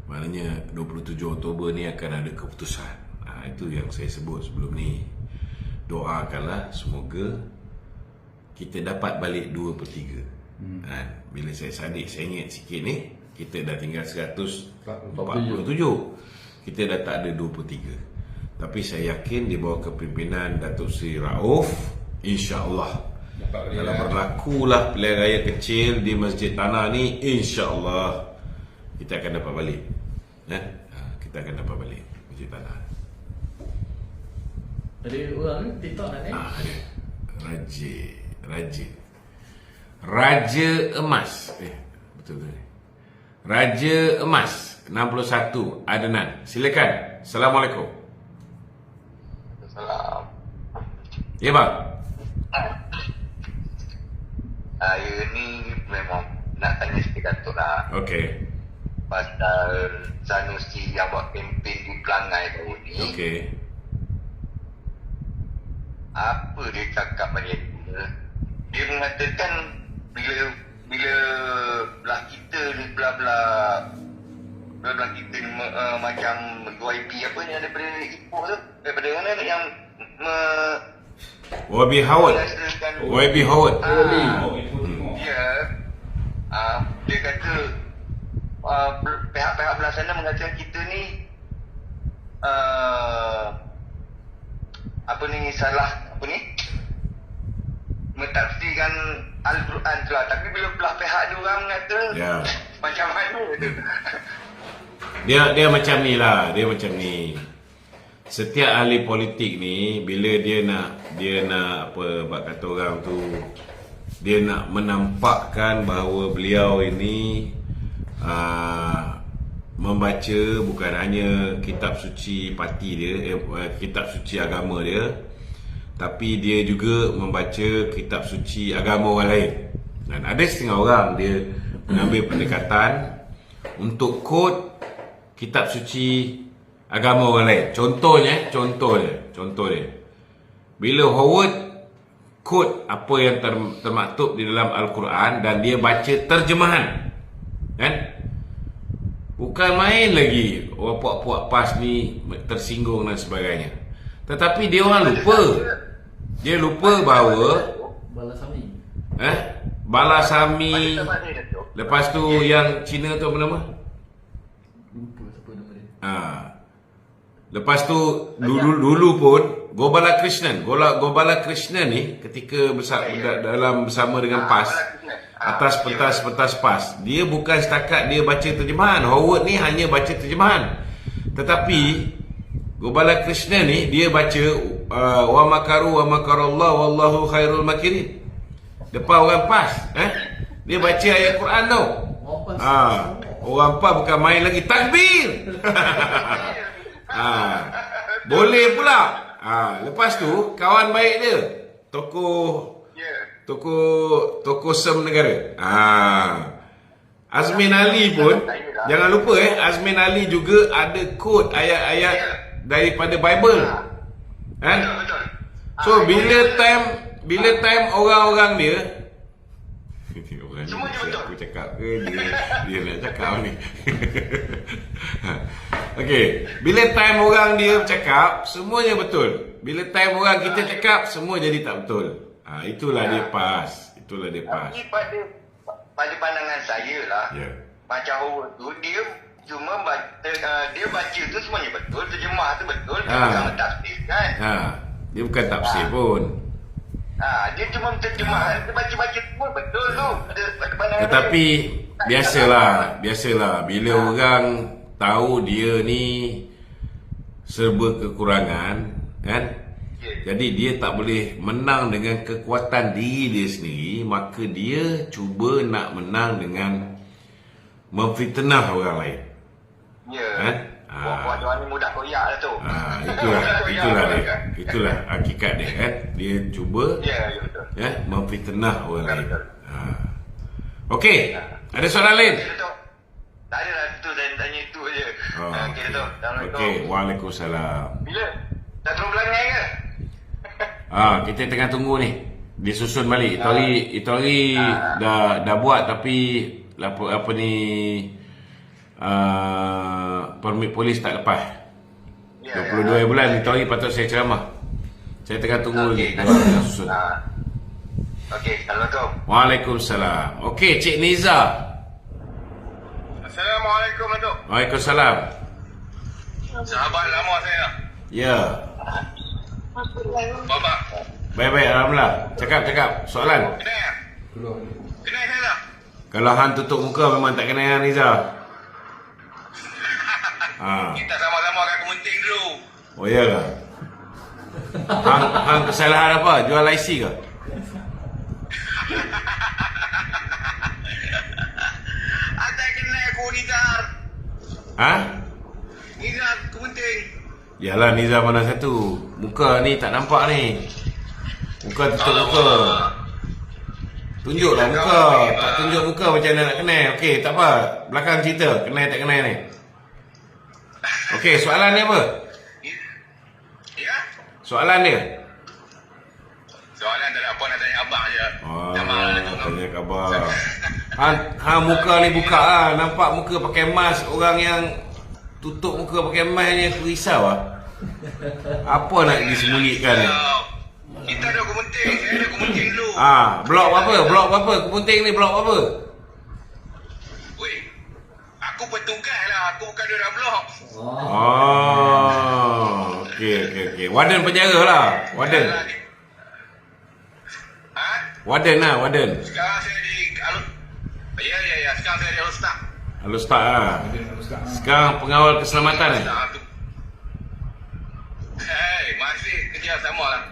Maknanya 27 Oktober ni akan ada keputusan. Itu yang saya sebut sebelum ni. Doakanlah semoga kita dapat balik 2/3. Bila saya ingat sikit ni, kita dah tinggal 147. Kita dah tak ada 2/3. Tapi saya yakin di bawah kepimpinan Datuk Seri Rauf, insya-Allah kalau berlakulah pilihan raya kecil di Masjid Tanah ni, insya-Allah kita akan dapat balik. Kita akan dapat balik Masjid Tanah. Ada orang ni TikTok nak Ada. Raja Emas. Betul. Raja Emas 61 Adnan. Silakan. Assalamualaikum. Salam. Ya bang. Saya ni memang nak tanya sikit Datuk lah. Okey. Pasal Sanusi yang buat kempen di Pelangai baru ni. Okey. Apa dia cakap pada dia? Dia mengatakan bila belah kita ni belah kita ni, macam YB apa ni daripada Ipoh tu, daripada mana yang YB Howard. YB Howard. Ya. Dia kata pihak-pihak belah sana mengatakan kita ni salah mentafsirkan Al-Quran tu lah. Tapi bila belah pihak dia orang kata macam mana tu? Dia macam ni lah. Dia macam ni. Setiap ahli politik ni, bila dia nak apa kata orang tu, dia nak menampakkan bahawa beliau ini membaca bukan hanya kitab suci parti dia, kitab suci agama dia, tapi dia juga membaca kitab suci agama orang lain. Dan ada setengah orang dia mengambil pendekatan untuk quote kitab suci agama orang lain. Contoh dia. Bila Howard quote apa yang termaktub di dalam Al-Quran dan dia baca terjemahan, kan? Bukan main lagi orang puak-puak PAS ni tersinggung dan sebagainya. Tetapi dia orang lupa. Dia lupa bahawa Balasami. Lepas tu yang Cina tu apa nama? Lupa siapa nama dia. Lepas tu dulu pun Gopala Krishnan ni ketika bersama dengan PAS atas pentas PAS, dia bukan setakat dia baca terjemahan. Howard ni hanya baca terjemahan, tetapi Gopala Krishnan ni dia baca wa makaru wa makarallah wallahu khairul makirin. Depan orang PAS, dia baca ayat Quran tau. Orang PAS bukan main lagi, takbir. Boleh pula. Lepas tu kawan baik dia, tokoh Sem Negara, Azmin Ali pun, jangan lupa Azmin Ali juga ada quote ayat-ayat daripada Bible, kan? So bila time orang-orang dia orang Semua ni dia betul. aku cakap ke dia nak cakap ni. Okey, bila time orang dia bercakap semuanya betul. Bila time orang kita cakap semua jadi tak betul. Itulah dia pas. Itulah dia pas. Tapi pada pandangan saya lah, Ya. macam Howard tu dia cuma dia baca tu semuanya betul, terjemah tu betul, dia bukan tafsir kan. Dia bukan tafsir pun. Dia cuma terjemah, dia baca-baca semua betul tu. Pada pandangan Tetapi saya. biasalah bila orang tahu dia ni serba kekurangan, kan? Jadi dia tak boleh menang dengan kekuatan diri dia sendiri, maka dia cuba nak menang dengan memfitnah orang lain. Ya. Kan? Buat orang ni mudah koyak lah tu. Itulah hakikat dia, kan? Dia cuba Ya, betul. memfitnah orang lain. Betul. Okey, ada soalan lain? Okey, Datuk. Tak ada lah tu, saya tanya itu je. Okey, Datuk. Assalamualaikum. Okey, waalaikumsalam. Bila? Dah turun pelangai ke? Kita tengah tunggu ni. Dia susun balik. Itu hari dah buat tapi apa ni permit polis tak lepas. 22 bulan itu hari patut saya ceramah. Saya tengah tunggu lagi. Dia dah susun. Okey, Assalamualaikum. Waalaikumsalam. Okey, Cik Niza. Assalamualaikum, Datuk. Waalaikumsalam. Sahabat lama saya. Ya. Baba. Baik-baik, alhamdulillah. Cakap. Soalan. Kenal saya tak? Kalau hang tutup muka memang tak kenal hang Niza. Kita sama-sama kat Kementing dulu. Oh ya ke? Hang kesalahan apa? Jual IC ke? Atai kenal aku, Nizar. Nizar Kementing. Yalah, Niza mana satu? Muka ni tak nampak ni. Muka tutup muka. Tunjuklah muka. Tak tunjuk muka macam mana nak kenal. Okey, tak apa. Belakang cerita. Kenal tak kenal ni. Okey, soalan dia apa? Ya? Soalan dia? Soalan tak ada apa, nak tanya abang je. Jamal lah, Datuk. Tanya khabar. Hang muka ni buka lah. Nampak muka pakai mask. Orang yang tutup muka pakai mask ni aku risau lah. Apa nak disembunyikan ni? Kita ada Kementing. Saya ada Kementing dulu. Blok apa? Blok apa? Kepenting ni blok apa? Weh, aku petugas lah. Aku bukan orang blok. Okey. Warden penjara lah. Warden. Warden lah, warden. Sekarang saya di Ya. Sekarang saya di Al-Ustaz. Al-Ustaz lah. Sekarang pengawal keselamatan ni. Hei, masih kerja sama lah.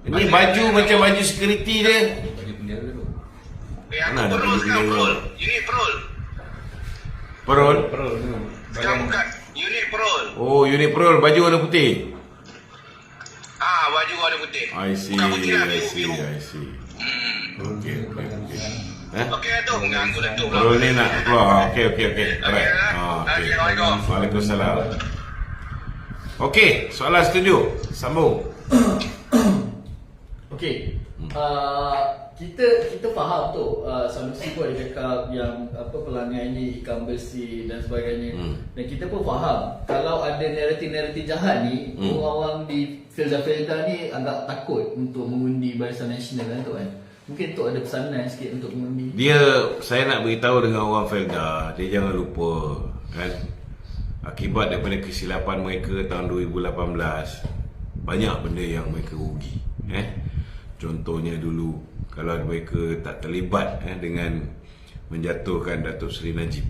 Ini baju macam baju security dia. Bagi penjara tu. Aku Mana ada perul baju sekarang, penjara? perul. Unit perul. Perul. Perul tu. Sekarang bukan. Unit perul. Oh, unit perul. Baju warna putih. Baju warna putih. I see. Bukan putih lah, biru. Okey. Okey, Datuk. Mengganggu Datuk. Perul ni nak keluar. Okey. Alright. Okey, Assalamualaikum. Waalaikumsalam. Okey, soalan setuju. Sambung. Okey. Kita faham tu Sanusi pun ada cakap yang pelanggan ni ikan bersih dan sebagainya. Dan kita pun faham kalau ada naratif-naratif jahat ni, orang-orang di Felda ni agak takut untuk mengundi Barisan Nasional kan tu kan. Mungkin tu ada pesanan sikit untuk mengundi. Saya nak beritahu dengan orang Felda, dia jangan lupa kan, akibat daripada kesilapan mereka tahun 2018 banyak benda yang mereka rugi. Contohnya dulu kalau mereka tak terlibat dengan menjatuhkan Datuk Seri Najib,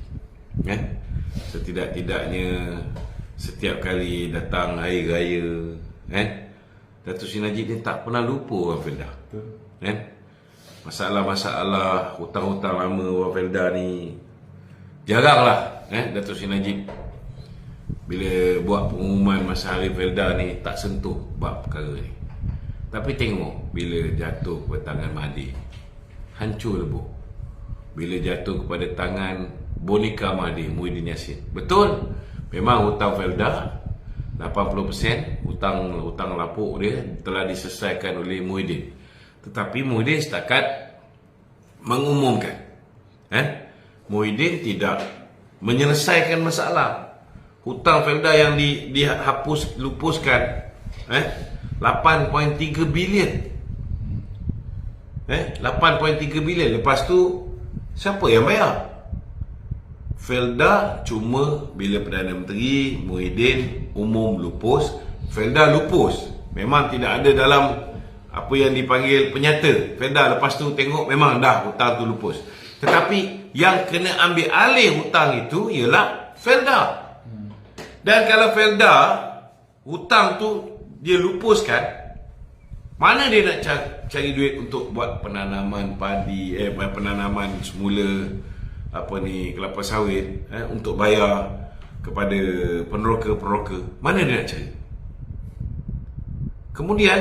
setidak-tidaknya setiap kali datang hari raya, Datuk Seri Najib ni tak pernah lupa orang Felda. Masalah-masalah hutang-hutang lama orang Felda ni jaranglah Datuk Seri Najib bila buat pengumuman masa hari Felda ni tak sentuh bab perkara ni. Tapi tengok bila jatuh kepada tangan Mahathir, hancur lebur. Bila jatuh kepada tangan boneka Mahathir, Muhyiddin Yassin, betul memang hutang Felda 80% hutang lapuk dia telah diselesaikan oleh Muhyiddin. Tetapi Muhyiddin setakat mengumumkan. Muhyiddin tidak menyelesaikan masalah. Hutang Felda yang lupuskan 8.3 bilion. 8.3 bilion. Lepas tu siapa yang bayar? Felda cuma bila Perdana Menteri Muhyiddin umum lupus, Felda lupus. Memang tidak ada dalam apa yang dipanggil penyata. Felda lepas tu tengok memang dah hutang tu lupus. Tetapi yang kena ambil alih hutang itu ialah Felda. Dan kalau Felda hutang tu dia lupuskan, mana dia nak cari duit untuk buat penanaman padi, penanaman semula kelapa sawit, untuk bayar kepada peneroka-peneroka. Mana dia nak cari? Kemudian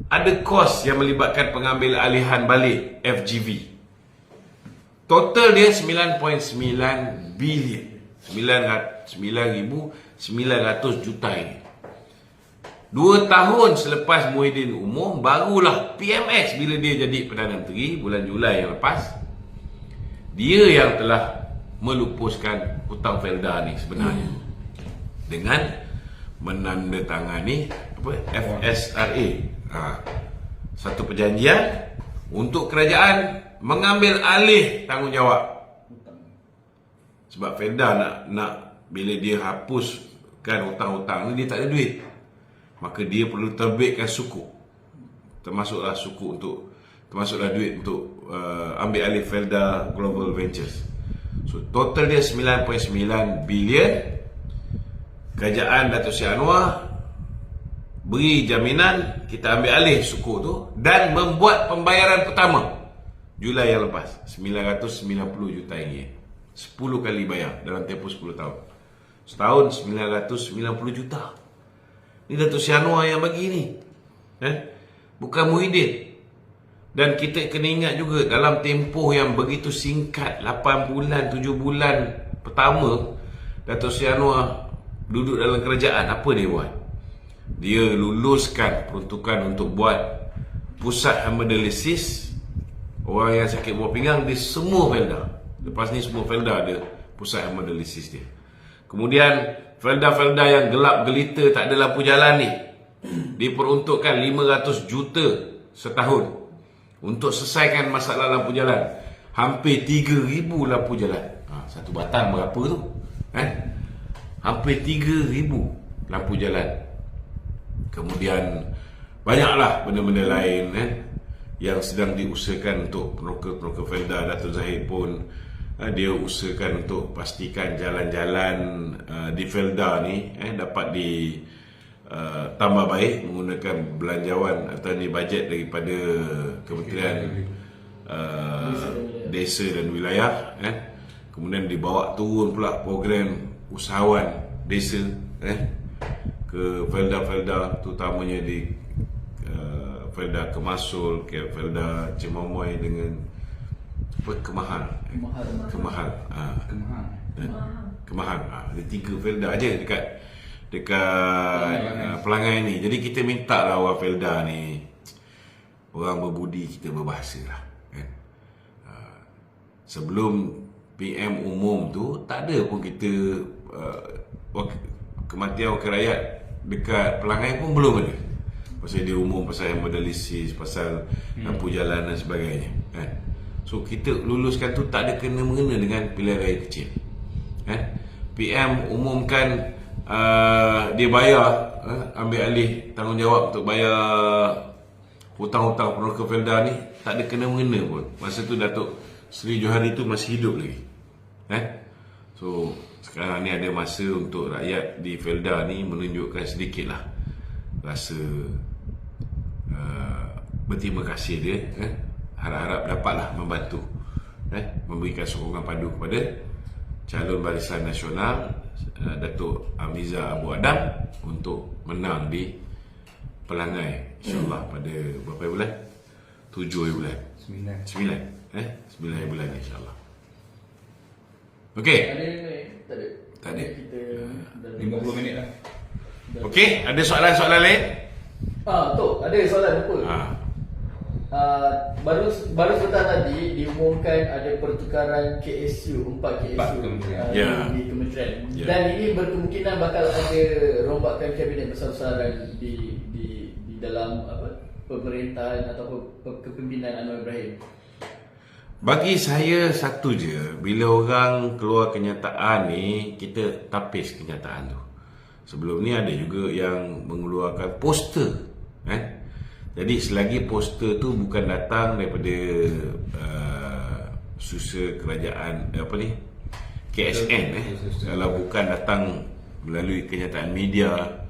ada kos yang melibatkan pengambil alihan balik FGV. Total dia 9.9 bilion. 9,900 juta ini. 2 tahun selepas Muhyiddin umum, barulah PMX bila dia jadi Perdana Menteri bulan Julai yang lepas, dia yang telah melupuskan hutang Felda ni sebenarnya dengan menandatangani FSRA, satu perjanjian untuk kerajaan mengambil alih tanggungjawab. Sebab Felda nak bila dia hapuskan hutang-hutang ni, dia tak ada duit, maka dia perlu terbitkan sukuk, termasuklah duit untuk ambil alih Felda Global Ventures. So total dia 9.9 bilion. Kerajaan Datuk Seri Anwar beri jaminan kita ambil alih sukuk tu dan membuat pembayaran pertama Julai yang lepas 990 juta ringgit. 10 kali bayar dalam tempoh 10 tahun. Setahun 990 juta. Ni Datuk Seri Anwar yang bagi ni, bukan Muhyiddin. Dan kita kena ingat juga, dalam tempoh yang begitu singkat, 8 bulan, 7 bulan pertama Datuk Seri Anwar duduk dalam kerajaan, apa dia buat? Dia luluskan peruntukan untuk buat pusat hemodialisis orang yang sakit buah pinggang di semua Felda. Lepas ni semua Felda ada pusat hemodialisis dia. Kemudian Felda-Felda yang gelap gelita tak ada lampu jalan ni diperuntukkan 500 juta setahun untuk selesaikan masalah lampu jalan. Hampir 3,000 lampu jalan. Satu batang berapa tu? Hampir 3,000 lampu jalan. Kemudian banyaklah benda-benda lain yang sedang diusahakan untuk peneroka-peneroka Felda. Datuk Zahid pun dia usahakan untuk pastikan jalan-jalan di Felda ni dapat tambah baik menggunakan belanjawan atau bajet daripada Kementerian Desa dan Wilayah. Kemudian dibawa turun pula program usahawan desa ke Felda-Felda, terutamanya di Felda Kemasul, Felda Cemamoy dengan Kemahal. Ada 3 Felda aja dekat Pelangai ni. Jadi kita minta lah orang Felda ni, orang berbudi, kita berbahasa lah. Sebelum PM umum tu, tak ada pun kita kematian wakil rakyat dekat Pelangai pun belum ada. Pasal dia umum pasal hemodialisis, pasal lampu jalan dan sebagainya. So kita luluskan tu tak ada kena-mengena dengan pilihan raya kecil. PM umumkan dia bayar, ambil alih tanggungjawab untuk bayar hutang-hutang peneroka Felda ni, tak ada kena-mengena pun. Masa tu Datuk Seri Johari tu masih hidup lagi. So sekarang ni ada masa untuk rakyat di Felda ni menunjukkan sedikitlah rasa berterima kasih dia. Harap-harap dapatlah membantu, memberikan sokongan padu kepada calon Barisan Nasional Datuk Amiza Abu Adam untuk menang di Pelangai, InsyaAllah pada berapa bulan? 7 bulan? 9 bulan insyaAllah. Okey. Tak ada. Tak ada. Kita 50 minit lah. Okey, ada soalan-soalan lain? Tok, ada soalan apa? Baru sebentar tadi diumumkan ada pertukaran KSU, 4 KSU Ya. di kementerian. Ya. Dan ini berkemungkinan bakal ada rombakan kabinet besar-besaran di dalam pemerintahan atau kepimpinan Anwar Ibrahim. Bagi saya satu je, bila orang keluar kenyataan ni, kita tapis kenyataan tu. Sebelum ni ada juga yang mengeluarkan poster, Jadi selagi poster tu bukan datang daripada susah kerajaan KSN, kalau bukan datang melalui kenyataan media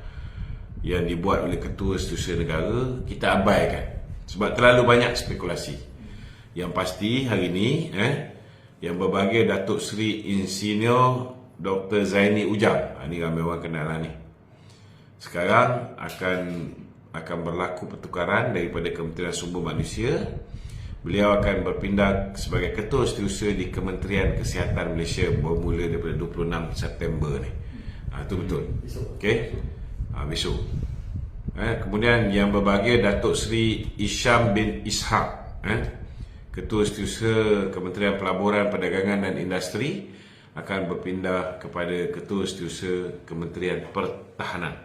yang dibuat oleh Ketua Setiausaha Negara, kita abaikan sebab terlalu banyak spekulasi. Yang pasti hari ini yang berbahagia Datuk Seri Insinyur Dr. Zaini Ujang, ini ramai orang kenal ni. Sekarang akan berlaku pertukaran daripada Kementerian Sumber Manusia. Beliau akan berpindah sebagai Ketua Setiausaha di Kementerian Kesihatan Malaysia bermula daripada 26 September ni. Itu betul. Okey. Besok. Kemudian yang berbahagia Datuk Seri Isham bin Ishaq, Ketua Setiausaha Kementerian Pelaburan Perdagangan dan Industri, akan berpindah kepada Ketua Setiausaha Kementerian Pertahanan.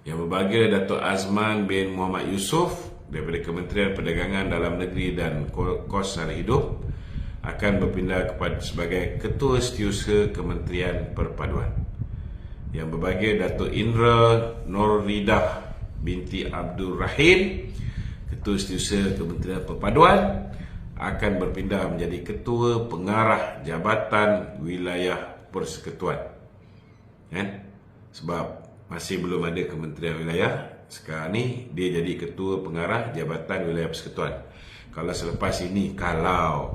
Yang berbahagia Datuk Azman bin Muhammad Yusof daripada Kementerian Perdagangan Dalam Negeri dan Kos Sara Hidup akan berpindah sebagai Ketua Setiausaha Kementerian Perpaduan. Yang berbahagia Datuk Indra Nurridah binti Abdul Rahim, Ketua Setiausaha Kementerian Perpaduan, akan berpindah menjadi Ketua Pengarah Jabatan Wilayah Persekutuan. Sebab masih belum ada Kementerian Wilayah, sekarang ni dia jadi Ketua Pengarah Jabatan Wilayah Persekutuan. Kalau selepas ini, kalau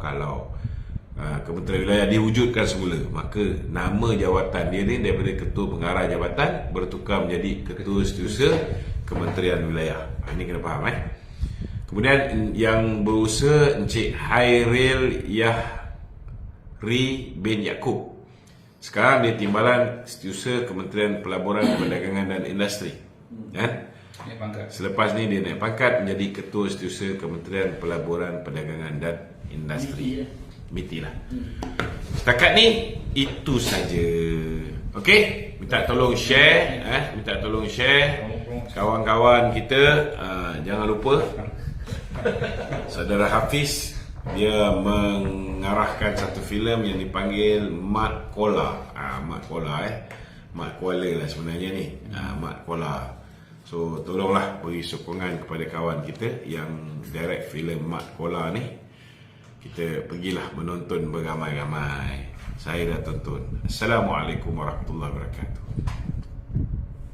Kementerian Wilayah diwujudkan semula, maka nama jawatan dia ni daripada Ketua Pengarah Jabatan bertukar menjadi Ketua Setiausaha Kementerian Wilayah. Ini kena faham. Kemudian yang berusaha Encik Hairil Yahri bin Yaakob, sekarang dia Timbalan Setiausaha Kementerian Pelaburan Perdagangan dan Industri. Naik pangkat. Selepas ni dia naik pangkat menjadi Ketua Setiausaha Kementerian Pelaburan Perdagangan dan Industri. MITI lah. Setakat ni itu saja. Okey, minta tolong share, kawan-kawan kita. Jangan lupa Saudara Hafiz, dia mengarahkan satu filem yang dipanggil Mat Kola. Mat Kola Mat Kuala lah sebenarnya ni. Mat Kola. So tolonglah beri sokongan kepada kawan kita yang direct filem Mat Kola ni. Kita pergilah menonton beramai-ramai. Saya dah tonton. Assalamualaikum warahmatullahi wabarakatuh.